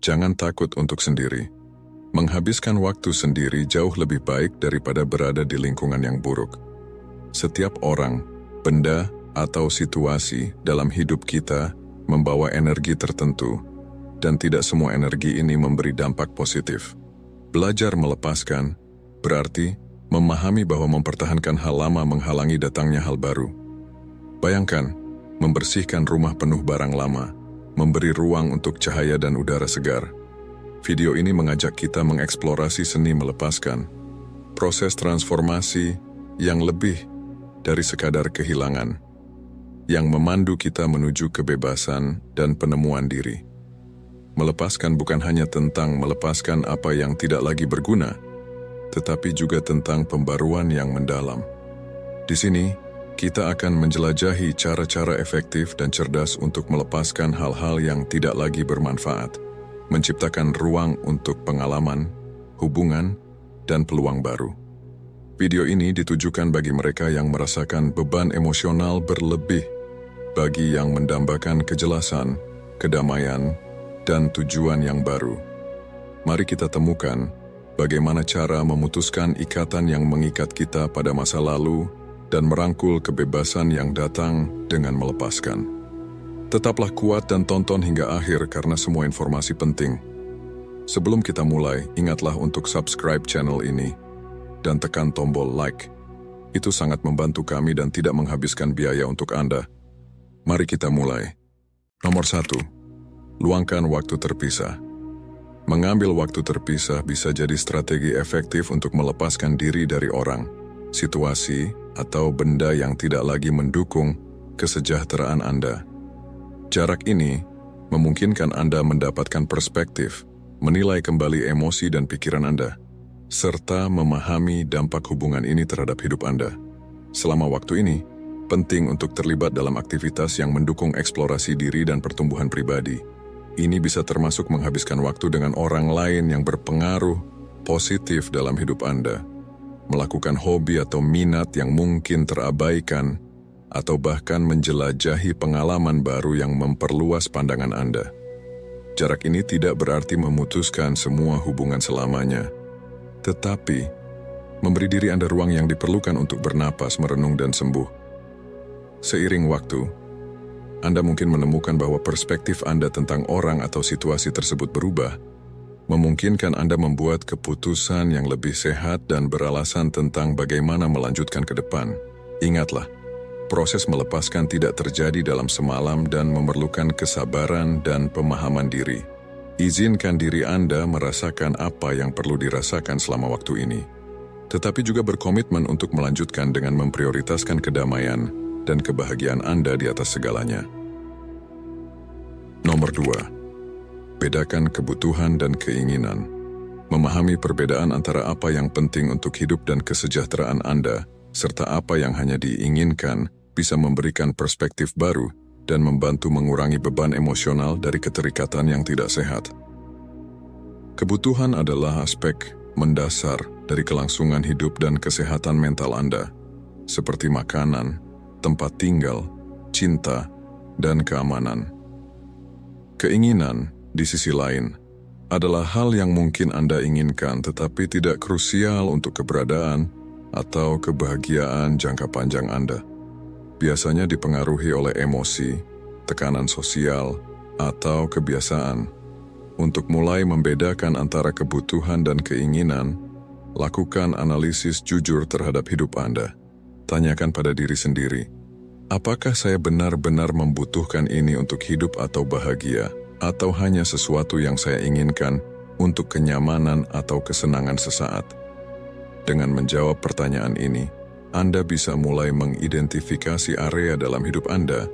Jangan takut untuk sendiri. Menghabiskan waktu sendiri jauh lebih baik daripada berada di lingkungan yang buruk. Setiap orang, benda, atau situasi dalam hidup kita membawa energi tertentu, dan tidak semua energi ini memberi dampak positif. Belajar melepaskan berarti memahami bahwa mempertahankan hal lama menghalangi datangnya hal baru. Bayangkan, membersihkan rumah penuh barang lama, memberi ruang untuk cahaya dan udara segar. Video ini mengajak kita mengeksplorasi seni melepaskan, proses transformasi yang lebih dari sekadar kehilangan, yang memandu kita menuju kebebasan dan penemuan diri. Melepaskan bukan hanya tentang melepaskan apa yang tidak lagi berguna, tetapi juga tentang pembaruan yang mendalam. Di sini, kita akan menjelajahi cara-cara efektif dan cerdas untuk melepaskan hal-hal yang tidak lagi bermanfaat, menciptakan ruang untuk pengalaman, hubungan, dan peluang baru. Video ini ditujukan bagi mereka yang merasakan beban emosional berlebih, bagi yang mendambakan kejelasan, kedamaian, dan tujuan yang baru. Mari kita temukan bagaimana cara memutuskan ikatan yang mengikat kita pada masa lalu dan merangkul kebebasan yang datang dengan melepaskan. Tetaplah kuat dan tonton hingga akhir karena semua informasi penting. Sebelum kita mulai, ingatlah untuk subscribe channel ini dan tekan tombol like. Itu sangat membantu kami dan tidak menghabiskan biaya untuk Anda. Mari kita mulai. Nomor 1. Luangkan waktu terpisah. Mengambil waktu terpisah bisa jadi strategi efektif untuk melepaskan diri dari orang, situasi, atau benda yang tidak lagi mendukung kesejahteraan Anda. Jarak ini memungkinkan Anda mendapatkan perspektif, menilai kembali emosi dan pikiran Anda, serta memahami dampak hubungan ini terhadap hidup Anda. Selama waktu ini, penting untuk terlibat dalam aktivitas yang mendukung eksplorasi diri dan pertumbuhan pribadi. Ini bisa termasuk menghabiskan waktu dengan orang lain yang berpengaruh positif dalam hidup Anda, melakukan hobi atau minat yang mungkin terabaikan, atau bahkan menjelajahi pengalaman baru yang memperluas pandangan Anda. Jarak ini tidak berarti memutuskan semua hubungan selamanya, tetapi memberi diri Anda ruang yang diperlukan untuk bernapas, merenung, dan sembuh. Seiring waktu, Anda mungkin menemukan bahwa perspektif Anda tentang orang atau situasi tersebut berubah, memungkinkan Anda membuat keputusan yang lebih sehat dan beralasan tentang bagaimana melanjutkan ke depan. Ingatlah, proses melepaskan tidak terjadi dalam semalam dan memerlukan kesabaran dan pemahaman diri. Izinkan diri Anda merasakan apa yang perlu dirasakan selama waktu ini, tetapi juga berkomitmen untuk melanjutkan dengan memprioritaskan kedamaian dan kebahagiaan Anda di atas segalanya. Nomor 2. Bedakan kebutuhan dan keinginan. Memahami perbedaan antara apa yang penting untuk hidup dan kesejahteraan Anda, serta apa yang hanya diinginkan, bisa memberikan perspektif baru dan membantu mengurangi beban emosional dari keterikatan yang tidak sehat. Kebutuhan adalah aspek mendasar dari kelangsungan hidup dan kesehatan mental Anda, seperti makanan, tempat tinggal, cinta, dan keamanan. Keinginan, di sisi lain, adalah hal yang mungkin Anda inginkan tetapi tidak krusial untuk keberadaan atau kebahagiaan jangka panjang Anda. Biasanya dipengaruhi oleh emosi, tekanan sosial, atau kebiasaan. Untuk mulai membedakan antara kebutuhan dan keinginan, lakukan analisis jujur terhadap hidup Anda. Tanyakan pada diri sendiri, apakah saya benar-benar membutuhkan ini untuk hidup atau bahagia, atau hanya sesuatu yang saya inginkan untuk kenyamanan atau kesenangan sesaat? Dengan menjawab pertanyaan ini, Anda bisa mulai mengidentifikasi area dalam hidup Anda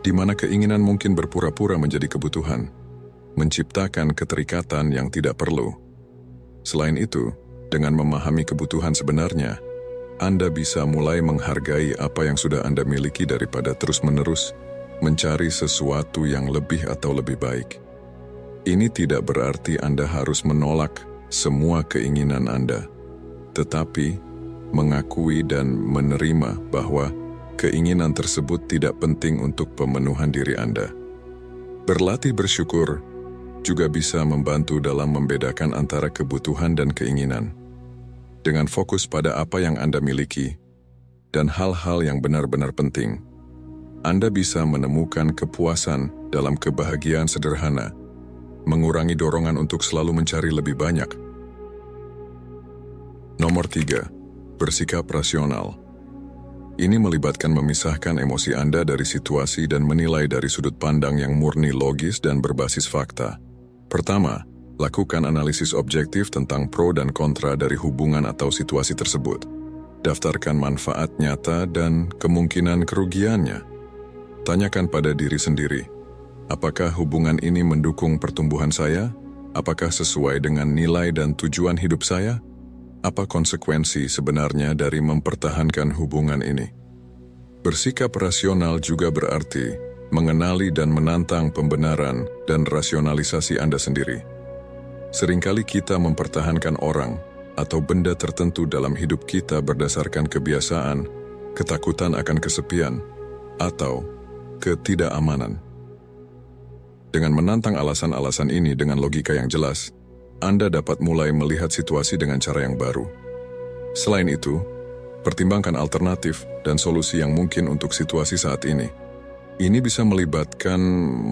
di mana keinginan mungkin berpura-pura menjadi kebutuhan, menciptakan keterikatan yang tidak perlu. Selain itu, dengan memahami kebutuhan sebenarnya, Anda bisa mulai menghargai apa yang sudah Anda miliki daripada terus-menerus mencari sesuatu yang lebih atau lebih baik. Ini tidak berarti Anda harus menolak semua keinginan Anda, tetapi mengakui dan menerima bahwa keinginan tersebut tidak penting untuk pemenuhan diri Anda. Berlatih bersyukur juga bisa membantu dalam membedakan antara kebutuhan dan keinginan. Dengan fokus pada apa yang Anda miliki dan hal-hal yang benar-benar penting, Anda bisa menemukan kepuasan dalam kebahagiaan sederhana, mengurangi dorongan untuk selalu mencari lebih banyak. Nomor 3, bersikap rasional. Ini melibatkan memisahkan emosi Anda dari situasi dan menilai dari sudut pandang yang murni logis dan berbasis fakta. Pertama, lakukan analisis objektif tentang pro dan kontra dari hubungan atau situasi tersebut. Daftarkan manfaat nyata dan kemungkinan kerugiannya. Tanyakan pada diri sendiri, apakah hubungan ini mendukung pertumbuhan saya? Apakah sesuai dengan nilai dan tujuan hidup saya? Apa konsekuensi sebenarnya dari mempertahankan hubungan ini? Bersikap rasional juga berarti mengenali dan menantang pembenaran dan rasionalisasi Anda sendiri. Seringkali kita mempertahankan orang atau benda tertentu dalam hidup kita berdasarkan kebiasaan, ketakutan akan kesepian, atau ketidakamanan. Dengan menantang alasan-alasan ini dengan logika yang jelas, Anda dapat mulai melihat situasi dengan cara yang baru. Selain itu, pertimbangkan alternatif dan solusi yang mungkin untuk situasi saat ini. Ini bisa melibatkan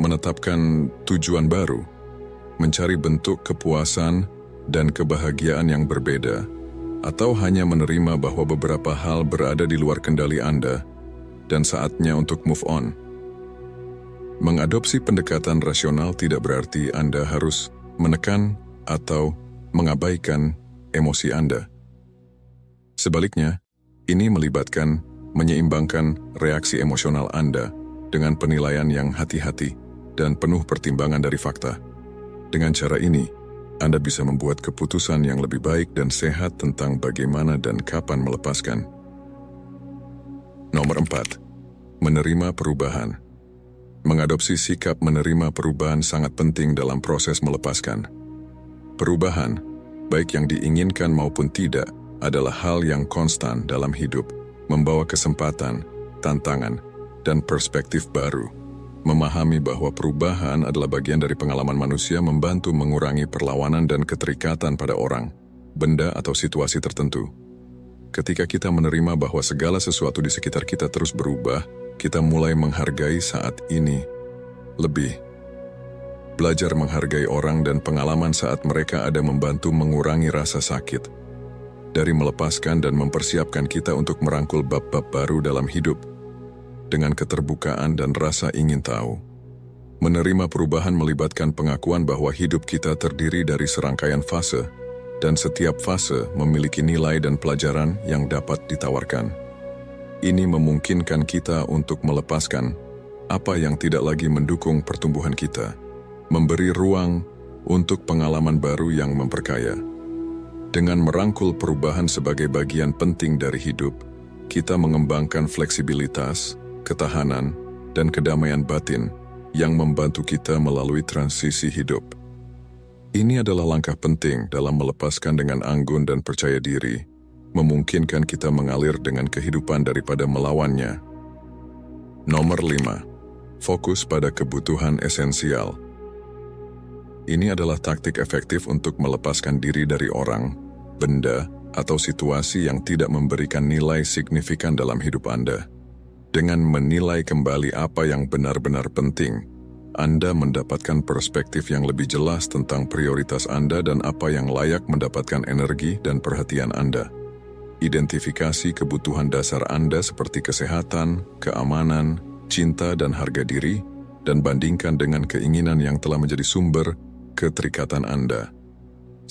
menetapkan tujuan baru, mencari bentuk kepuasan dan kebahagiaan yang berbeda, atau hanya menerima bahwa beberapa hal berada di luar kendali Anda dan saatnya untuk move on. Mengadopsi pendekatan rasional tidak berarti Anda harus menekan atau mengabaikan emosi Anda. Sebaliknya, ini melibatkan menyeimbangkan reaksi emosional Anda dengan penilaian yang hati-hati dan penuh pertimbangan dari fakta. Dengan cara ini, Anda bisa membuat keputusan yang lebih baik dan sehat tentang bagaimana dan kapan melepaskan. Nomor 4, menerima perubahan. Mengadopsi sikap menerima perubahan sangat penting dalam proses melepaskan. Perubahan, baik yang diinginkan maupun tidak, adalah hal yang konstan dalam hidup, membawa kesempatan, tantangan, dan perspektif baru. Memahami bahwa perubahan adalah bagian dari pengalaman manusia membantu mengurangi perlawanan dan keterikatan pada orang, benda atau situasi tertentu. Ketika kita menerima bahwa segala sesuatu di sekitar kita terus berubah, kita mulai menghargai saat ini lebih. Belajar menghargai orang dan pengalaman saat mereka ada membantu mengurangi rasa sakit. Dari melepaskan dan mempersiapkan kita untuk merangkul bab-bab baru dalam hidup, dengan keterbukaan dan rasa ingin tahu. Menerima perubahan melibatkan pengakuan bahwa hidup kita terdiri dari serangkaian fase, dan setiap fase memiliki nilai dan pelajaran yang dapat ditawarkan. Ini memungkinkan kita untuk melepaskan apa yang tidak lagi mendukung pertumbuhan kita, memberi ruang untuk pengalaman baru yang memperkaya. Dengan merangkul perubahan sebagai bagian penting dari hidup, kita mengembangkan fleksibilitas, ketahanan, dan kedamaian batin yang membantu kita melalui transisi hidup. Ini adalah langkah penting dalam melepaskan dengan anggun dan percaya diri, memungkinkan kita mengalir dengan kehidupan daripada melawannya. Nomor 5, fokus pada kebutuhan esensial. Ini adalah taktik efektif untuk melepaskan diri dari orang, benda, atau situasi yang tidak memberikan nilai signifikan dalam hidup Anda. Dengan menilai kembali apa yang benar-benar penting, Anda mendapatkan perspektif yang lebih jelas tentang prioritas Anda dan apa yang layak mendapatkan energi dan perhatian Anda. Identifikasi kebutuhan dasar Anda seperti kesehatan, keamanan, cinta, dan harga diri, dan bandingkan dengan keinginan yang telah menjadi sumber keterikatan Anda.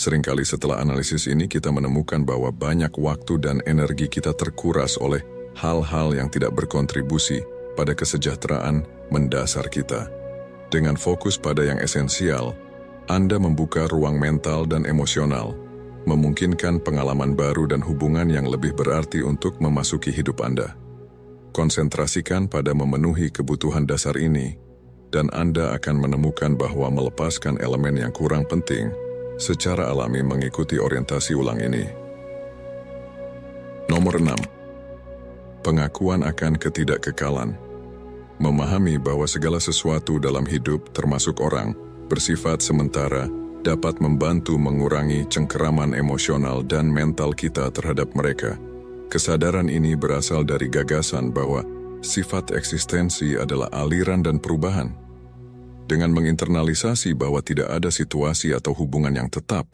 Seringkali setelah analisis ini kita menemukan bahwa banyak waktu dan energi kita terkuras oleh hal-hal yang tidak berkontribusi pada kesejahteraan mendasar kita. Dengan fokus pada yang esensial, Anda membuka ruang mental dan emosional, memungkinkan pengalaman baru dan hubungan yang lebih berarti untuk memasuki hidup Anda. Konsentrasikan pada memenuhi kebutuhan dasar ini, dan Anda akan menemukan bahwa melepaskan elemen yang kurang penting secara alami mengikuti orientasi ulang ini. Nomor 6. Pengakuan akan ketidakkekalan. Memahami bahwa segala sesuatu dalam hidup, termasuk orang, bersifat sementara, dapat membantu mengurangi cengkeraman emosional dan mental kita terhadap mereka. Kesadaran ini berasal dari gagasan bahwa sifat eksistensi adalah aliran dan perubahan. Dengan menginternalisasi bahwa tidak ada situasi atau hubungan yang tetap,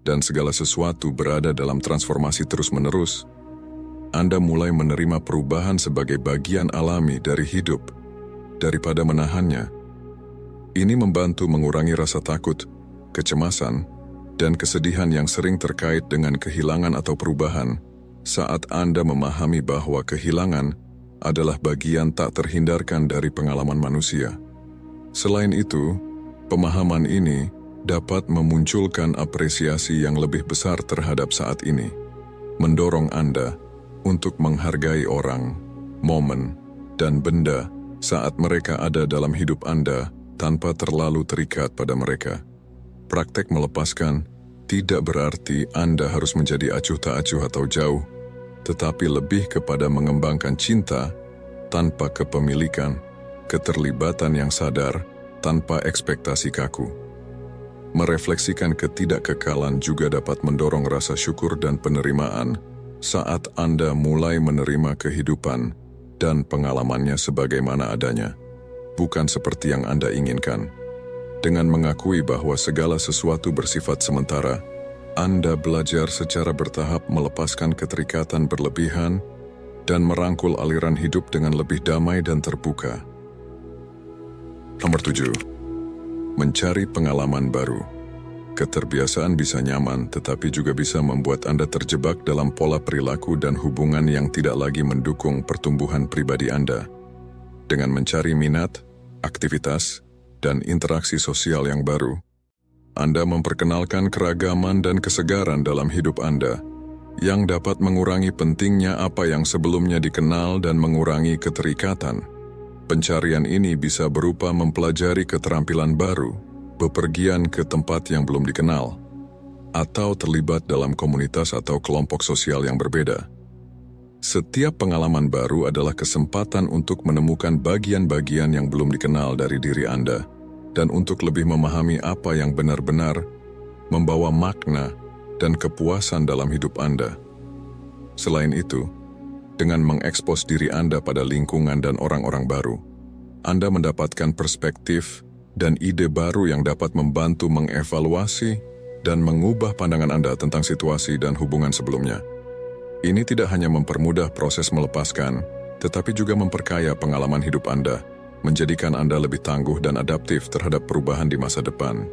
dan segala sesuatu berada dalam transformasi terus-menerus, Anda mulai menerima perubahan sebagai bagian alami dari hidup, daripada menahannya. Ini membantu mengurangi rasa takut, kecemasan, dan kesedihan yang sering terkait dengan kehilangan atau perubahan saat Anda memahami bahwa kehilangan adalah bagian tak terhindarkan dari pengalaman manusia. Selain itu, pemahaman ini dapat memunculkan apresiasi yang lebih besar terhadap saat ini, mendorong Anda untuk menghargai orang, momen, dan benda saat mereka ada dalam hidup Anda tanpa terlalu terikat pada mereka. Praktek melepaskan tidak berarti Anda harus menjadi acuh tak acuh atau jauh, tetapi lebih kepada mengembangkan cinta tanpa kepemilikan, keterlibatan yang sadar tanpa ekspektasi kaku. Merefleksikan ketidakkekalan juga dapat mendorong rasa syukur dan penerimaan saat Anda mulai menerima kehidupan dan pengalamannya sebagaimana adanya, bukan seperti yang Anda inginkan. Dengan mengakui bahwa segala sesuatu bersifat sementara, Anda belajar secara bertahap melepaskan keterikatan berlebihan dan merangkul aliran hidup dengan lebih damai dan terbuka. Nomor 7. Mencari pengalaman baru. Keterbiasaan bisa nyaman, tetapi juga bisa membuat Anda terjebak dalam pola perilaku dan hubungan yang tidak lagi mendukung pertumbuhan pribadi Anda. Dengan mencari minat, aktivitas, dan interaksi sosial yang baru, Anda memperkenalkan keragaman dan kesegaran dalam hidup Anda, yang dapat mengurangi pentingnya apa yang sebelumnya dikenal dan mengurangi keterikatan. Pencarian ini bisa berupa mempelajari keterampilan baru, bepergian ke tempat yang belum dikenal, atau terlibat dalam komunitas atau kelompok sosial yang berbeda. Setiap pengalaman baru adalah kesempatan untuk menemukan bagian-bagian yang belum dikenal dari diri Anda, dan untuk lebih memahami apa yang benar-benar membawa makna dan kepuasan dalam hidup Anda. Selain itu, dengan mengekspos diri Anda pada lingkungan dan orang-orang baru, Anda mendapatkan perspektif dan ide baru yang dapat membantu mengevaluasi dan mengubah pandangan Anda tentang situasi dan hubungan sebelumnya. Ini tidak hanya mempermudah proses melepaskan, tetapi juga memperkaya pengalaman hidup Anda, menjadikan Anda lebih tangguh dan adaptif terhadap perubahan di masa depan.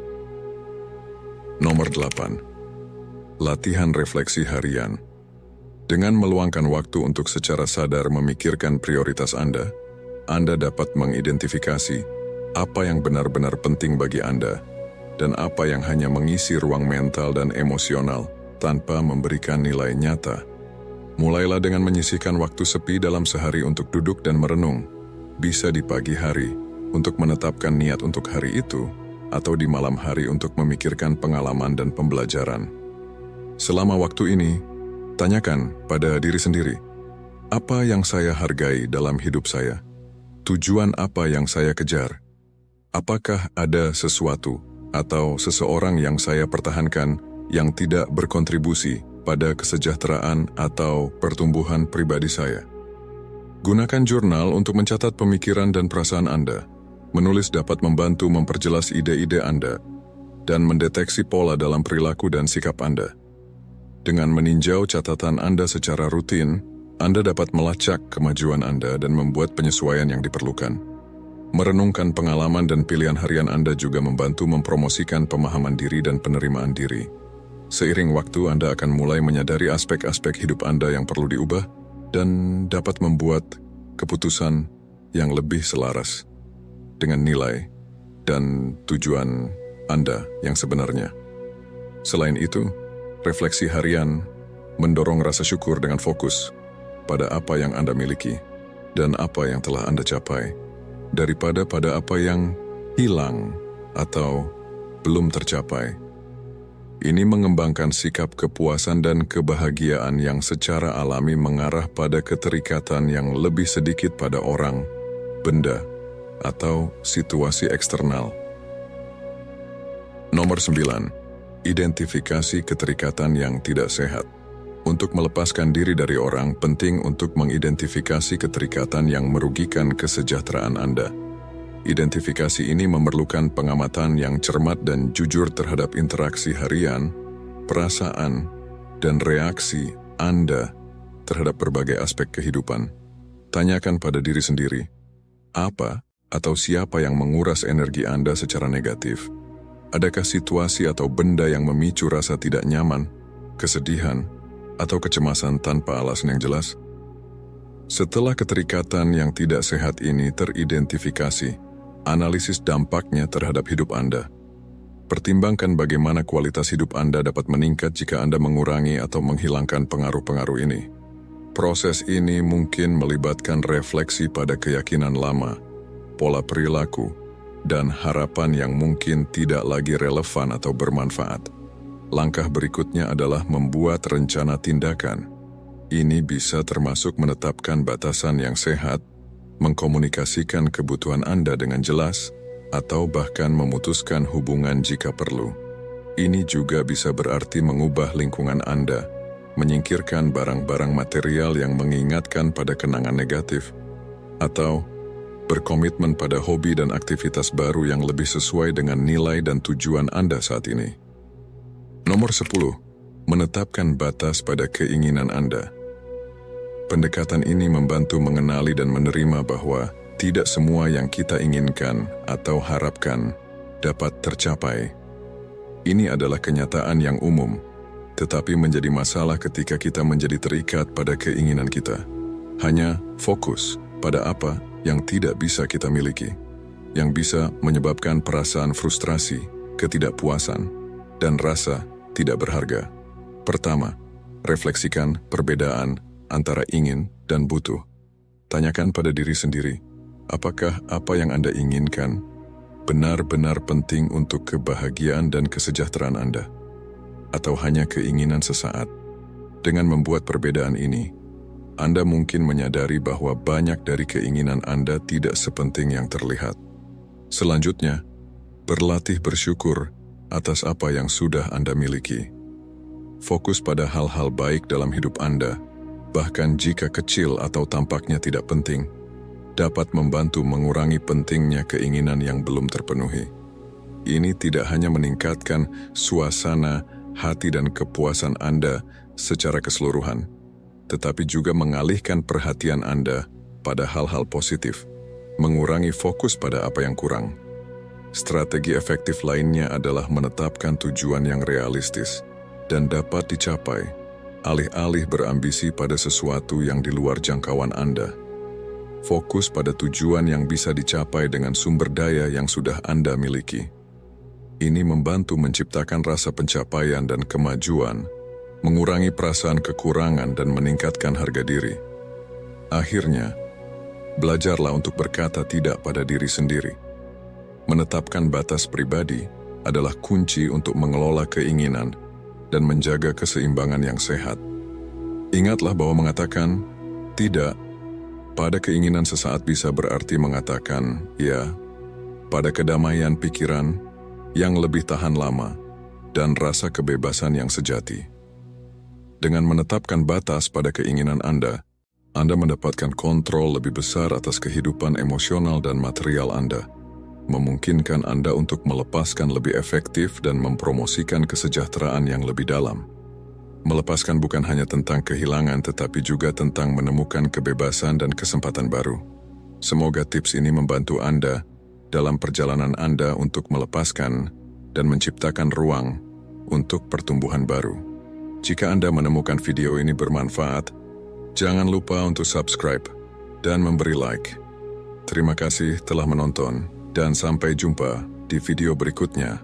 Nomor 8. Latihan refleksi harian. Dengan meluangkan waktu untuk secara sadar memikirkan prioritas Anda dapat mengidentifikasi apa yang benar-benar penting bagi Anda, dan apa yang hanya mengisi ruang mental dan emosional tanpa memberikan nilai nyata. Mulailah dengan menyisihkan waktu sepi dalam sehari untuk duduk dan merenung, bisa di pagi hari untuk menetapkan niat untuk hari itu, atau di malam hari untuk memikirkan pengalaman dan pembelajaran. Selama waktu ini, tanyakan pada diri sendiri, apa yang saya hargai dalam hidup saya? Tujuan apa yang saya kejar? Apakah ada sesuatu atau seseorang yang saya pertahankan yang tidak berkontribusi pada kesejahteraan atau pertumbuhan pribadi saya? Gunakan jurnal untuk mencatat pemikiran dan perasaan Anda. Menulis dapat membantu memperjelas ide-ide Anda dan mendeteksi pola dalam perilaku dan sikap Anda. Dengan meninjau catatan Anda secara rutin, Anda dapat melacak kemajuan Anda dan membuat penyesuaian yang diperlukan. Merenungkan pengalaman dan pilihan harian Anda juga membantu mempromosikan pemahaman diri dan penerimaan diri. Seiring waktu, Anda akan mulai menyadari aspek-aspek hidup Anda yang perlu diubah dan dapat membuat keputusan yang lebih selaras dengan nilai dan tujuan Anda yang sebenarnya. Selain itu, refleksi harian mendorong rasa syukur dengan fokus pada apa yang Anda miliki dan apa yang telah Anda capai, daripada pada apa yang hilang atau belum tercapai. Ini mengembangkan sikap kepuasan dan kebahagiaan yang secara alami mengarah pada keterikatan yang lebih sedikit pada orang, benda, atau situasi eksternal. Nomor 9. Identifikasi keterikatan yang tidak sehat. Untuk melepaskan diri dari orang, penting untuk mengidentifikasi keterikatan yang merugikan kesejahteraan Anda. Identifikasi ini memerlukan pengamatan yang cermat dan jujur terhadap interaksi harian, perasaan, dan reaksi Anda terhadap berbagai aspek kehidupan. Tanyakan pada diri sendiri, apa atau siapa yang menguras energi Anda secara negatif? Adakah situasi atau benda yang memicu rasa tidak nyaman, kesedihan, atau kecemasan tanpa alasan yang jelas? Setelah keterikatan yang tidak sehat ini teridentifikasi, analisis dampaknya terhadap hidup Anda. Pertimbangkan bagaimana kualitas hidup Anda dapat meningkat jika Anda mengurangi atau menghilangkan pengaruh-pengaruh ini. Proses ini mungkin melibatkan refleksi pada keyakinan lama, pola perilaku, dan harapan yang mungkin tidak lagi relevan atau bermanfaat. Langkah berikutnya adalah membuat rencana tindakan. Ini bisa termasuk menetapkan batasan yang sehat, mengkomunikasikan kebutuhan Anda dengan jelas, atau bahkan memutuskan hubungan jika perlu. Ini juga bisa berarti mengubah lingkungan Anda, menyingkirkan barang-barang material yang mengingatkan pada kenangan negatif, atau berkomitmen pada hobi dan aktivitas baru yang lebih sesuai dengan nilai dan tujuan Anda saat ini. Nomor 10. Menetapkan batas pada keinginan Anda. Pendekatan ini membantu mengenali dan menerima bahwa tidak semua yang kita inginkan atau harapkan dapat tercapai. Ini adalah kenyataan yang umum, tetapi menjadi masalah ketika kita menjadi terikat pada keinginan kita. Hanya fokus pada apa yang tidak bisa kita miliki, yang bisa menyebabkan perasaan frustrasi, ketidakpuasan, dan rasa tidak berharga. Pertama, refleksikan perbedaan antara ingin dan butuh. Tanyakan pada diri sendiri, apakah apa yang Anda inginkan benar-benar penting untuk kebahagiaan dan kesejahteraan Anda, atau hanya keinginan sesaat? Dengan membuat perbedaan ini, Anda mungkin menyadari bahwa banyak dari keinginan Anda tidak sepenting yang terlihat. Selanjutnya, berlatih bersyukur atas apa yang sudah Anda miliki. Fokus pada hal-hal baik dalam hidup Anda, bahkan jika kecil atau tampaknya tidak penting, dapat membantu mengurangi pentingnya keinginan yang belum terpenuhi. Ini tidak hanya meningkatkan suasana, hati dan kepuasan Anda secara keseluruhan, tetapi juga mengalihkan perhatian Anda pada hal-hal positif, mengurangi fokus pada apa yang kurang. Strategi efektif lainnya adalah menetapkan tujuan yang realistis dan dapat dicapai, alih-alih berambisi pada sesuatu yang di luar jangkauan Anda. Fokus pada tujuan yang bisa dicapai dengan sumber daya yang sudah Anda miliki. Ini membantu menciptakan rasa pencapaian dan kemajuan, mengurangi perasaan kekurangan dan meningkatkan harga diri. Akhirnya, belajarlah untuk berkata tidak pada diri sendiri. Menetapkan batas pribadi adalah kunci untuk mengelola keinginan dan menjaga keseimbangan yang sehat. Ingatlah bahwa mengatakan tidak pada keinginan sesaat bisa berarti mengatakan ya pada kedamaian pikiran yang lebih tahan lama dan rasa kebebasan yang sejati. Dengan menetapkan batas pada keinginan Anda mendapatkan kontrol lebih besar atas kehidupan emosional dan material Anda, memungkinkan Anda untuk melepaskan lebih efektif dan mempromosikan kesejahteraan yang lebih dalam. Melepaskan bukan hanya tentang kehilangan, tetapi juga tentang menemukan kebebasan dan kesempatan baru. Semoga tips ini membantu Anda dalam perjalanan Anda untuk melepaskan dan menciptakan ruang untuk pertumbuhan baru. Jika Anda menemukan video ini bermanfaat, jangan lupa untuk subscribe dan memberi like. Terima kasih telah menonton dan sampai jumpa di video berikutnya.